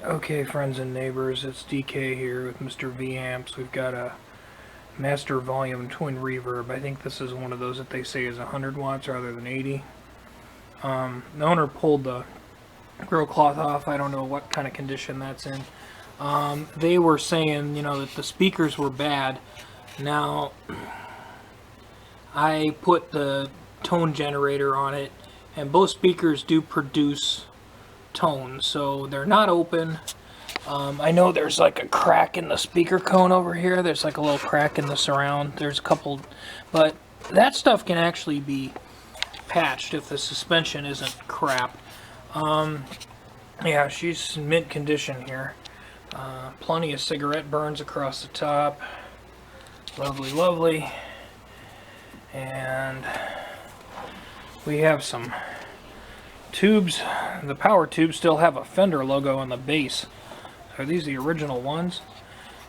Okay, friends and neighbors, it's DK here with Mr. V Amps. We've got a Master Volume Twin Reverb. I think this is one of those that they say is 100 watts rather than 80. The owner pulled the grill cloth off. I don't know what kind of condition that's in. They were saying, that the speakers were bad. Now, I put the tone generator on it, and both speakers do produce tone, so they're not open. I know there's like a crack in the speaker cone over here. There's like a little crack in the surround. There's a couple, but that stuff can actually be patched if the suspension isn't crap. Yeah, she's in mint condition here. Plenty of cigarette burns across the top. Lovely, lovely. And we have some tubes. The power tubes still have a Fender logo on the base. Are these the original ones?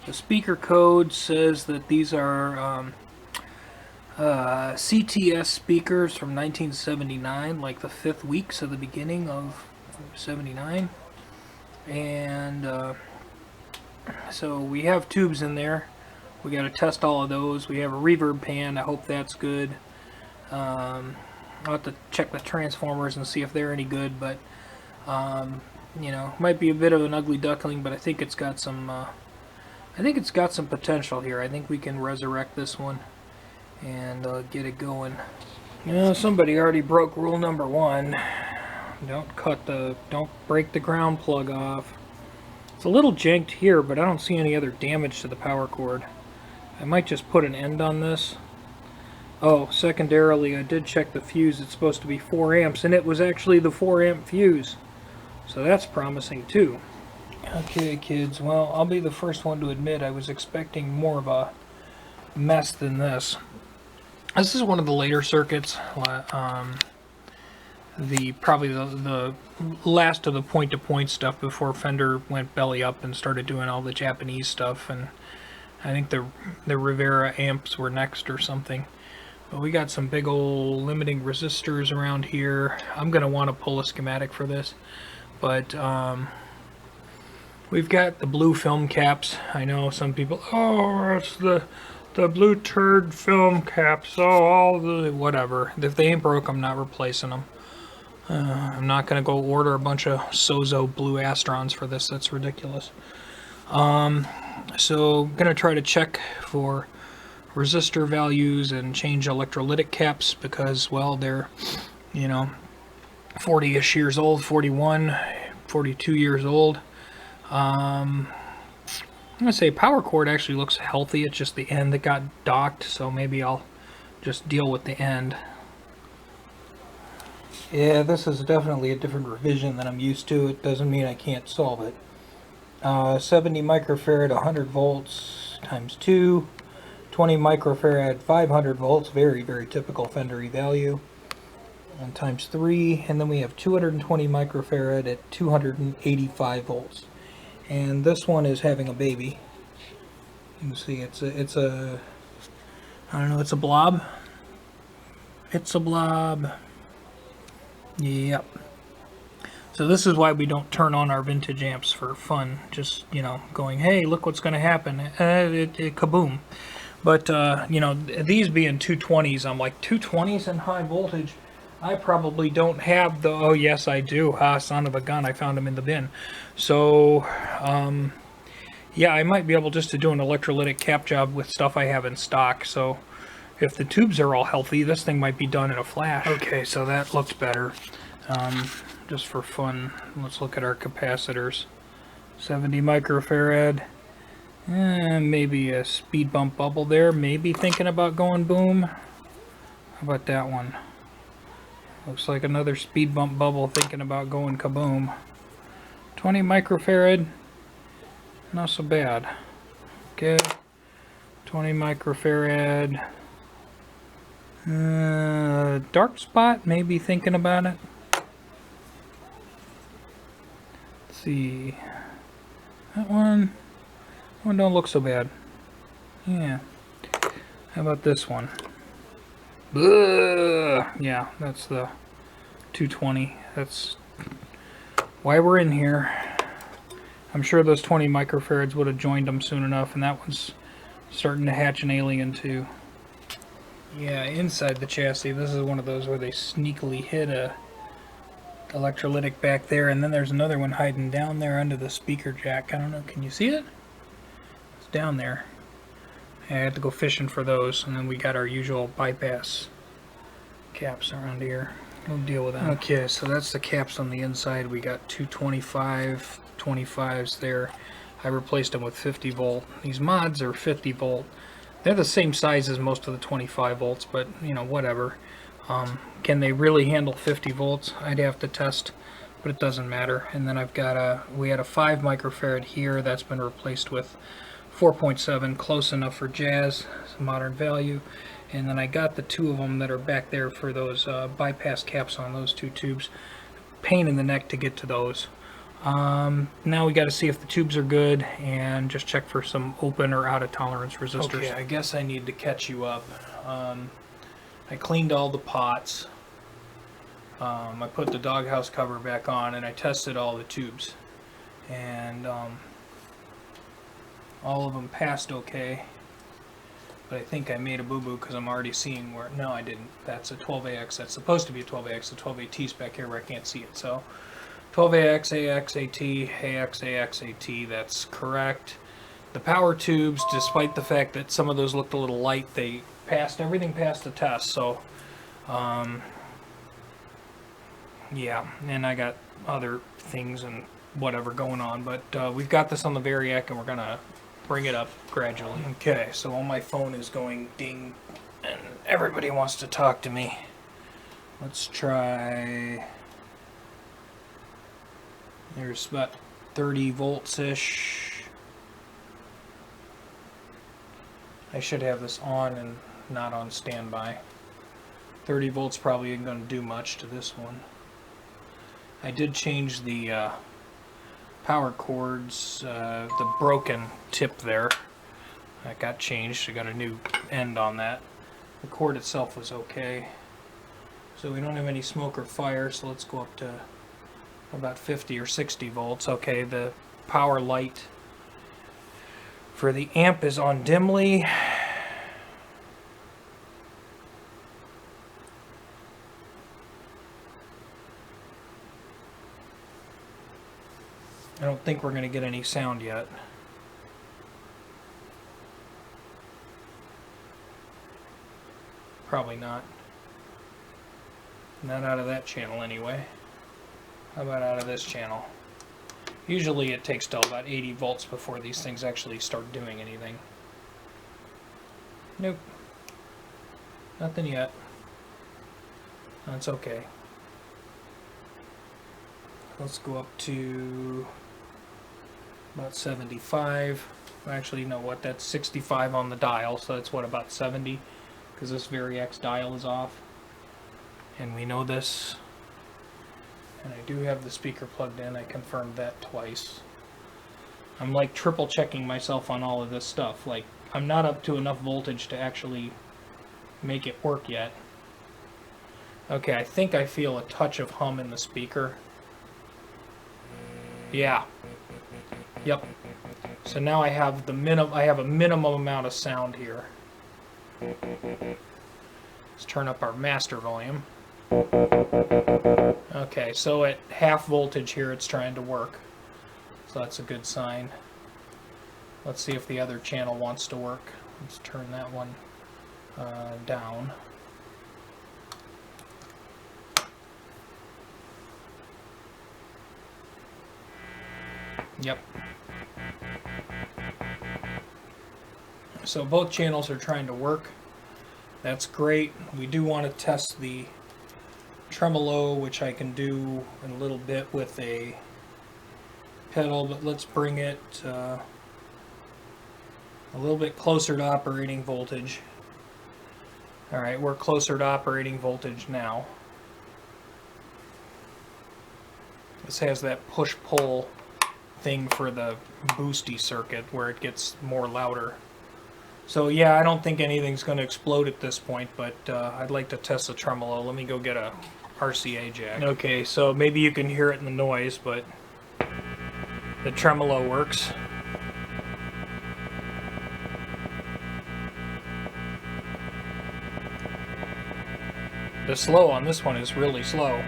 The speaker code says that these are CTS speakers from 1979, like the 5th weeks of the beginning of 79. And so we have tubes in there. We got to test all of those. We have a reverb pan. I hope that's good. I'll have to check the transformers and see if they're any good, but might be a bit of an ugly duckling, but I think it's got some potential here. I think we can resurrect this one and get it going. Somebody already broke rule number 1. Don't break the ground plug off. It's a little janked here, but I don't see any other damage to the power cord. I might just put an end on this. Oh, secondarily, I did check the fuse. It's supposed to be 4 amps, and it was actually the 4 amp fuse. So that's promising too. Okay, kids, well, I'll be the first one to admit I was expecting more of a mess than this. This is one of the later circuits. Probably the last of the point-to-point stuff before Fender went belly up and started doing all the Japanese stuff, and I think the Rivera amps were next or something. But we got some big old limiting resistors around here. I'm going to want to pull a schematic for this. But we've got the blue film caps. I know some people, oh, it's the blue turd film caps. Oh, all the whatever. If they ain't broke, I'm not replacing them. I'm not going to go order a bunch of Sozo blue Astrons for this. That's ridiculous. So I'm going to try to check for resistor values and change electrolytic caps because, well, they're, 40-ish years old, 41, 42 years old. I'm going to say power cord actually looks healthy. It's just the end that got docked, so maybe I'll just deal with the end. Yeah, this is definitely a different revision than I'm used to. It doesn't mean I can't solve it. 70 microfarad, 100 volts times 2. 20 microfarad, 500 volts, very, very typical Fender value, and times 3, and then we have 220 microfarad at 285 volts. And this one is having a baby. You can see it's a I don't know, it's a blob. It's a blob. Yep. So this is why we don't turn on our vintage amps for fun. Just, going, hey, look what's going to happen. Kaboom. But, these being 220s, I'm like, 220s in high voltage? I probably don't have the... Oh, yes, I do. Ah, son of a gun, I found them in the bin. So, yeah, I might be able just to do an electrolytic cap job with stuff I have in stock. So, if the tubes are all healthy, this thing might be done in a flash. Okay, so that looks better. Just for fun, let's look at our capacitors. 70 microfarad. Maybe a speed bump bubble there. Maybe thinking about going boom. How about that one? Looks like another speed bump bubble thinking about going kaboom. 20 microfarad. Not so bad. Okay. 20 microfarad. Dark spot. Maybe thinking about it. Let's see. That one. One don't look so bad. Yeah. How about this one? Yeah, that's the 220. That's why we're in here. I'm sure those 20 microfarads would have joined them soon enough, and that one's starting to hatch an alien too. Yeah, inside the chassis, this is one of those where they sneakily hid a electrolytic back there, and then there's another one hiding down there under the speaker jack. I don't know, can you see it? It's down there. I had to go fishing for those, and then we got our usual bypass caps around here. We'll deal with that. Okay, so that's the caps on the inside. We got two 25s there. I replaced them with 50 volt. These mods are 50 volt. They're the same size as most of the 25 volts, but you know, whatever. Can they really handle 50 volts? I'd have to test, but it doesn't matter. And then I've got we had a 5 microfarad here that's been replaced with 4.7, close enough for jazz, modern value. And then I got the 2 of them that are back there for those bypass caps on those 2 tubes. Pain in the neck to get to those. Now we got to see if the tubes are good and just check for some open or out of tolerance resistors. Okay, I guess I need to catch you up. I cleaned all the pots. I put the doghouse cover back on, and I tested all the tubes. And all of them passed okay. But I think I made a boo-boo because I'm already seeing where... No, I didn't. That's a 12AX. That's supposed to be a 12AX. The 12AT's back here where I can't see it. So 12AX, AX, AT, AX, AX, AT. That's correct. The power tubes, despite the fact that some of those looked a little light, they passed. Everything passed the test. So, yeah. And I got other things and whatever going on. But we've got this on the Variac, and we're going to bring it up gradually. Okay, so on my phone is going ding, and everybody wants to talk to me. Let's try... There's about 30 volts-ish. I should have this on and not on standby. 30 volts probably isn't going to do much to this one. I did change the power cords, the broken tip there. That got changed. I got a new end on that. The cord itself was okay. So we don't have any smoke or fire, so let's go up to about 50 or 60 volts. Okay, the power light for the amp is on dimly. I don't think we're going to get any sound yet. Probably not. Not out of that channel anyway. How about out of this channel? Usually it takes till about 80 volts before these things actually start doing anything. Nope. Nothing yet. That's okay. Let's go up to about 75. Actually, you know what? That's 65 on the dial, so that's what, about 70? Because this Variax dial is off. And we know this. And I do have the speaker plugged in. I confirmed that twice. I'm like triple checking myself on all of this stuff. Like, I'm not up to enough voltage to actually make it work yet. Okay, I think I feel a touch of hum in the speaker. Yeah. Yep. So now I have the I have a minimum amount of sound here. Let's turn up our master volume. Okay, so at half voltage here it's trying to work. So that's a good sign. Let's see if the other channel wants to work. Let's turn that one down. Yep. So both channels are trying to work. That's great. We do want to test the tremolo, which I can do in a little bit with a pedal, but let's bring it a little bit closer to operating voltage. Alright, we're closer to operating voltage now. This has that push-pull thing for the boosty circuit where it gets more louder. So yeah, I don't think anything's going to explode at this point, but I'd like to test the tremolo. Let me go get a RCA jack. Okay, so maybe you can hear it in the noise, but the tremolo works. The slow on this one is really slow.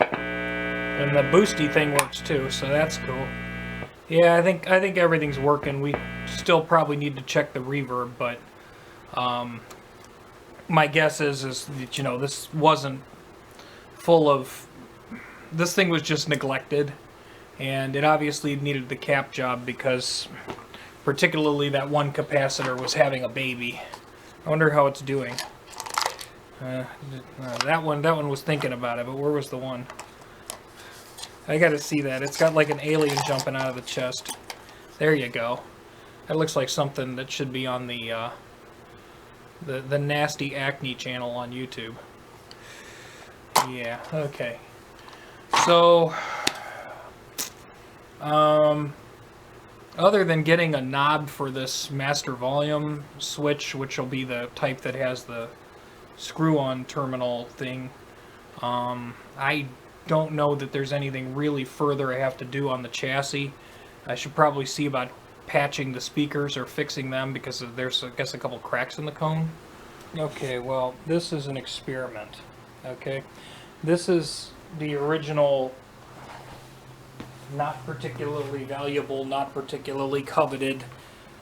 And the boosty thing works too, so that's cool. Yeah, I think everything's working. We still probably need to check the reverb, but my guess is that, you know, this wasn't full of. This thing was just neglected, and it obviously needed the cap job because, particularly that one capacitor was having a baby. I wonder how it's doing. That one was thinking about it, but where was the one? I gotta see that. It's got like an alien jumping out of the chest. There you go. That looks like something that should be on the Nasty Acne channel on YouTube. Yeah, okay. So, other than getting a knob for this master volume switch, which will be the type that has the screw-on terminal thing, I don't know that there's anything really further I have to do on the chassis. I should probably see about patching the speakers or fixing them because there's, I guess, a couple cracks in the cone. Okay, well, this is an experiment. Okay, this is the original, not particularly valuable, not particularly coveted,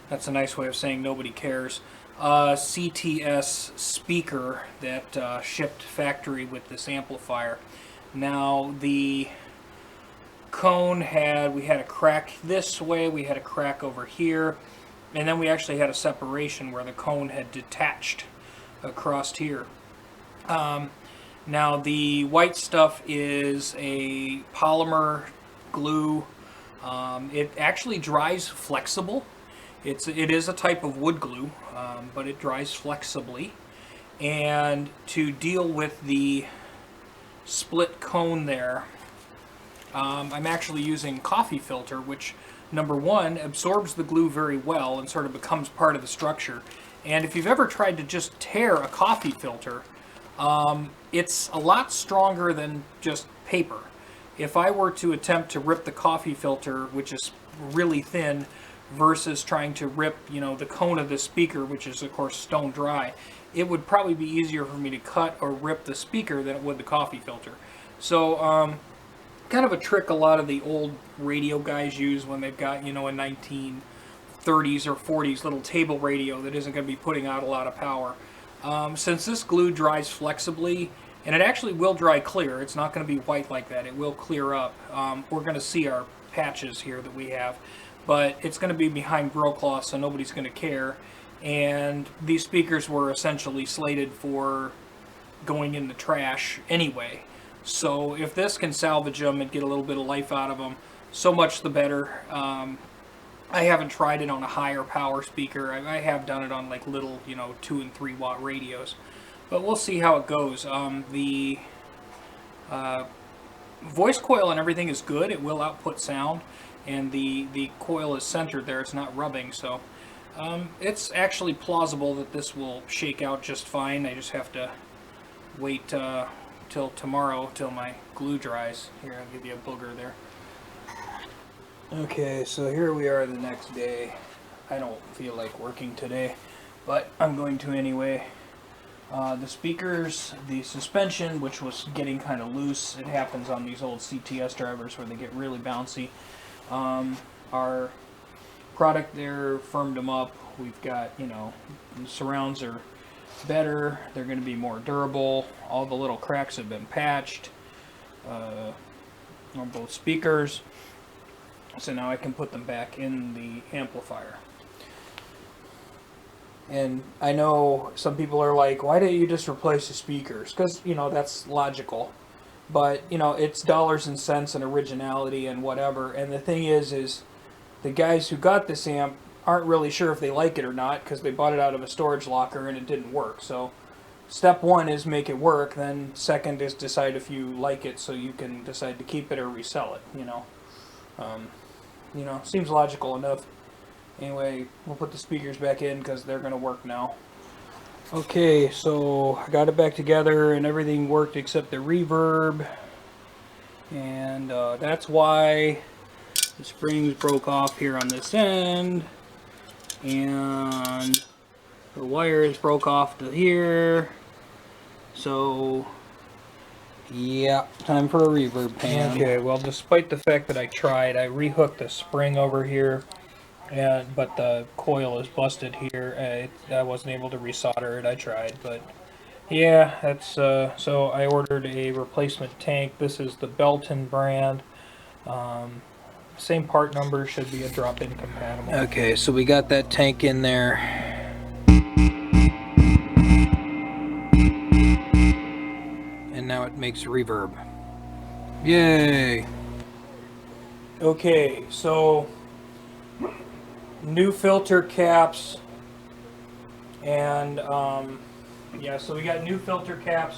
that's a nice way of saying nobody cares, CTS speaker that shipped factory with this amplifier. Now the cone we had a crack this way, we had a crack over here, and then we actually had a separation where the cone had detached across here. Now the white stuff is a polymer glue. It actually dries flexible. It is a type of wood glue, but it dries flexibly. And to deal with the split cone there, I'm actually using coffee filter, which, number one, absorbs the glue very well and sort of becomes part of the structure. And if you've ever tried to just tear a coffee filter, it's a lot stronger than just paper. If I were to attempt to rip the coffee filter, which is really thin, versus trying to rip, you know, the cone of the speaker, which is of course stone dry, it would probably be easier for me to cut or rip the speaker than it would the coffee filter. So kind of a trick a lot of the old radio guys use when they've got, you know, a 1930s or 40s little table radio that isn't going to be putting out a lot of power. Since this glue dries flexibly, and it actually will dry clear, it's not going to be white like that, it will clear up. We're going to see our patches here that we have, but it's going to be behind grill cloth, so nobody's going to care. And these speakers were essentially slated for going in the trash anyway. So if this can salvage them and get a little bit of life out of them, so much the better. I haven't tried it on a higher power speaker. I have done it on like little, you know, 2 and 3 watt radios. But we'll see how it goes. The voice coil and everything is good. It will output sound. And the coil is centered there. It's not rubbing. So it's actually plausible that this will shake out just fine. I just have to wait till tomorrow till my glue dries. Here, I'll give you a booger there. Okay, so here we are the next day. I don't feel like working today, but I'm going to anyway. The speakers, the suspension, which was getting kind of loose, it happens on these old CTS drivers where they get really bouncy. Our product there firmed them up. We've got, you know, the surrounds are better, they're going to be more durable. All the little cracks have been patched on both speakers. So now I can put them back in the amplifier. And I know some people are like, why don't you just replace the speakers? Because, you know, that's logical. But, you know, it's dollars and cents and originality and whatever. And the thing is the guys who got this amp aren't really sure if they like it or not because they bought it out of a storage locker and it didn't work. So step one is make it work. Then second is decide if you like it so you can decide to keep it or resell it, you know. You know, seems logical enough. Anyway, we'll put the speakers back in because they're going to work now. Okay, so I got it back together and everything worked except the reverb, and that's why the springs broke off here on this end, and the wires broke off to here. So yeah, time for a reverb pan. Okay, well, despite the fact that I tried, I rehooked the spring over here, but the coil is busted here. I wasn't able to resolder it. I tried, but yeah, that's so I ordered a replacement tank. This is the Belton brand. Same part number, should be a drop-in compatible. Okay, so we got that tank in there. And now it makes reverb. Yay! Okay, so new filter caps, and yeah, so we got new filter caps.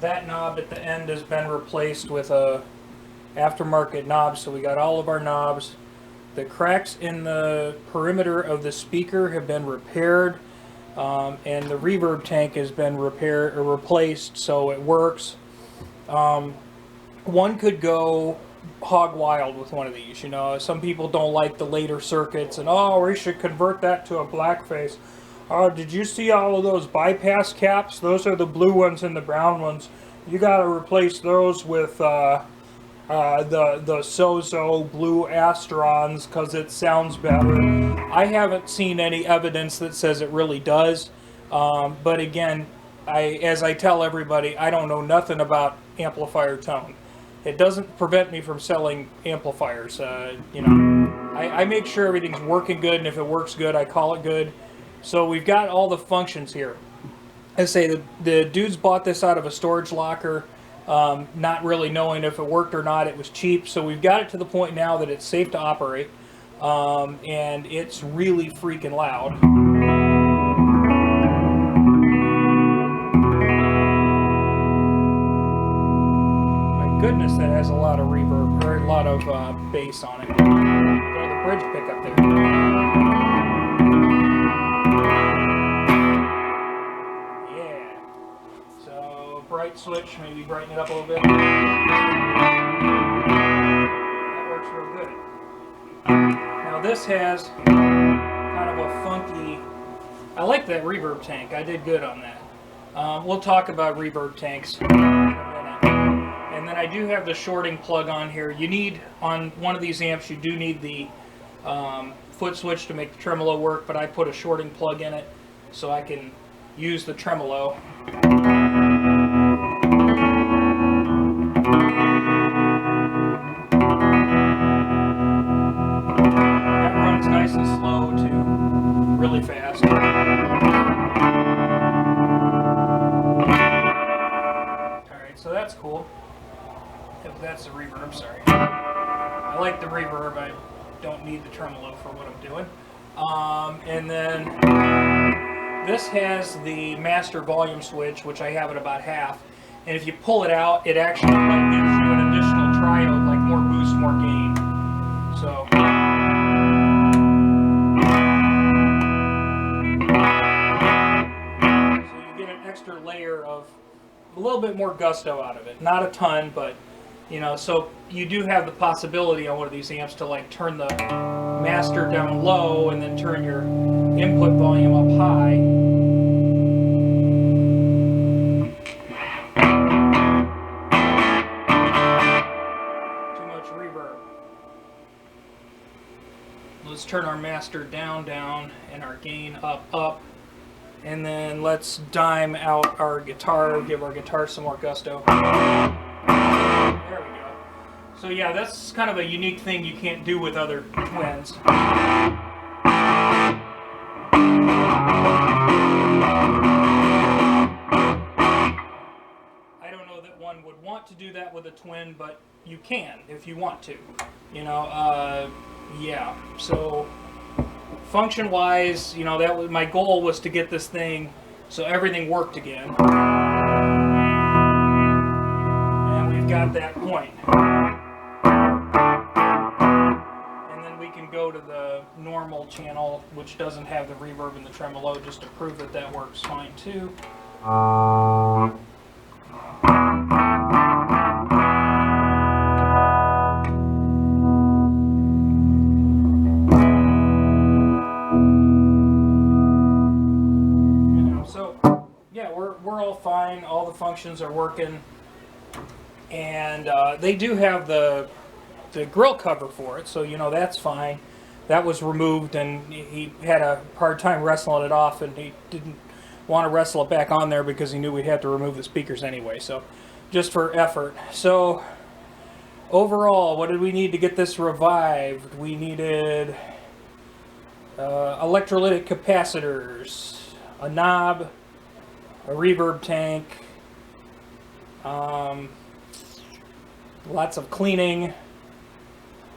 That knob at the end has been replaced with a aftermarket knob, so we got all of our knobs. The cracks in the perimeter of the speaker have been repaired, and the reverb tank has been repaired or replaced, so it works. One could go hog wild with one of these. You know, some people don't like the later circuits, and oh, we should convert that to a blackface. Oh, did you see all of those bypass caps? Those are the blue ones and the brown ones. You got to replace those with the Sozo blue Astrons because it sounds better. I haven't seen any evidence that says it really does, but again, as I tell everybody, I don't know nothing about amplifier tone. It doesn't prevent me from selling amplifiers. You know, I make sure everything's working good, and if it works good, I call it good. So we've got all the functions here. I say the dudes bought this out of a storage locker, not really knowing if it worked or not. It was cheap, so we've got it to the point now that it's safe to operate, and it's really freaking loud. My goodness, that has a lot of reverb, or a lot of bass on it. Go to the bridge pickup there. Bright switch, maybe brighten it up a little bit. That works real good. Now this has kind of a funky, I like that reverb tank. I did good on that. We'll talk about reverb tanks in a minute. And then I do have the shorting plug on here. You need, on one of these amps, you do need the foot switch to make the tremolo work, but I put a shorting plug in it so I can use the tremolo. Nice and slow to really fast. Alright, so that's cool. If that's the reverb, sorry. I like the reverb, I don't need the tremolo for what I'm doing. And then this has the master volume switch, which I have at about half. And if you pull it out, it actually like gives you an additional triode, like more boost, more gain. So extra layer of a little bit more gusto out of it. Not a ton, but you know, so you do have the possibility on one of these amps to like turn the master down low and then turn your input volume up high. Too much reverb. Let's turn our master down, and our gain up. And then let's dime out our guitar, give our guitar some more gusto. There we go. So yeah, that's kind of a unique thing you can't do with other twins. I don't know that one would want to do that with a twin, but you can if you want to. You know, yeah, so function-wise, you know, that was my goal, was to get this thing so everything worked again. And we've got that point. And then we can go to the normal normal channel, which doesn't have the reverb and the tremolo, just to prove that that works fine too. So yeah, we're all fine. All the functions are working, and they do have the grill cover for it, so that's fine. That was removed, and he had a hard time wrestling it off, and he didn't want to wrestle it back on there because he knew we'd have to remove the speakers anyway, so just for effort. So overall, what did we need to get this revived? We needed electrolytic capacitors, a knob, a reverb tank, lots of cleaning,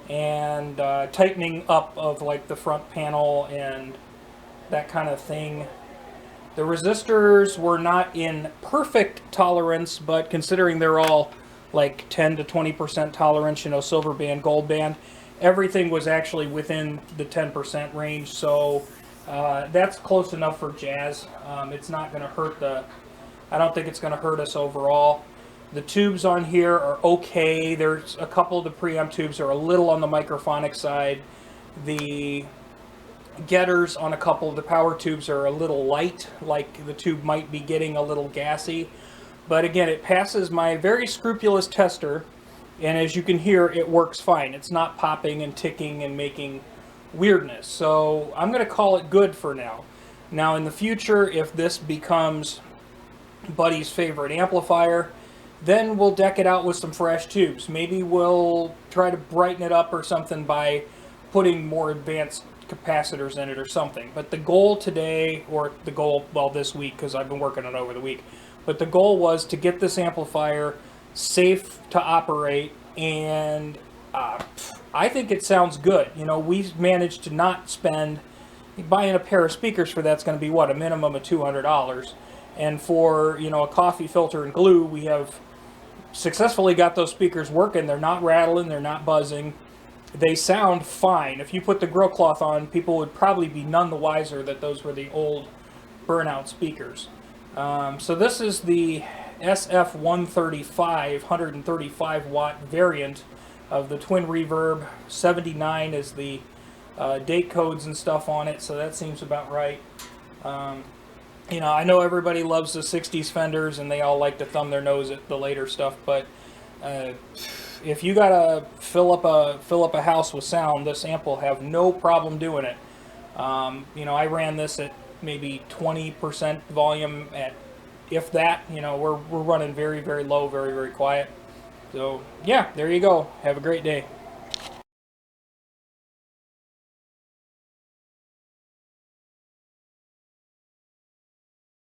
and tightening up of like the front panel and that kind of thing. The resistors were not in perfect tolerance, but considering they're all like 10 to 20% tolerance, silver band, gold band, everything was actually within the 10% range, so that's close enough for jazz. It's not going to hurt I don't think it's going to hurt us overall. The tubes on here are okay. There's a couple of the preamp tubes are a little on the microphonic side. The getters on a couple of the power tubes are a little light, like the tube might be getting a little gassy. But again, it passes my very scrupulous tester, and as you can hear, it works fine. It's not popping and ticking and making weirdness. So I'm going to call it good for now. Now in the future, if this becomes Buddy's favorite amplifier, then we'll deck it out with some fresh tubes. Maybe we'll try to brighten it up or something by putting more advanced capacitors in it or something. But the goal today, or the goal, well, this week, because I've been working on it over the week, but the goal was to get this amplifier safe to operate, and I think it sounds good. We managed to not spend, buying a pair of speakers for that's going to be, what, a minimum of $200. And for, a coffee filter and glue, we have successfully got those speakers working. They're not rattling, they're not buzzing. They sound fine. If you put the grill cloth on, people would probably be none the wiser that those were the old burnout speakers. So this is the SF-135 135 watt variant of the Twin Reverb. 79 is the date codes and stuff on it, so that seems about right. I know everybody loves the 60s Fenders and they all like to thumb their nose at the later stuff, but if you gotta fill up a house with sound, this amp will have no problem doing it. I ran this at maybe 20% volume, at if that. We're running very, very low, very, very quiet. So yeah, there you go. Have a great day.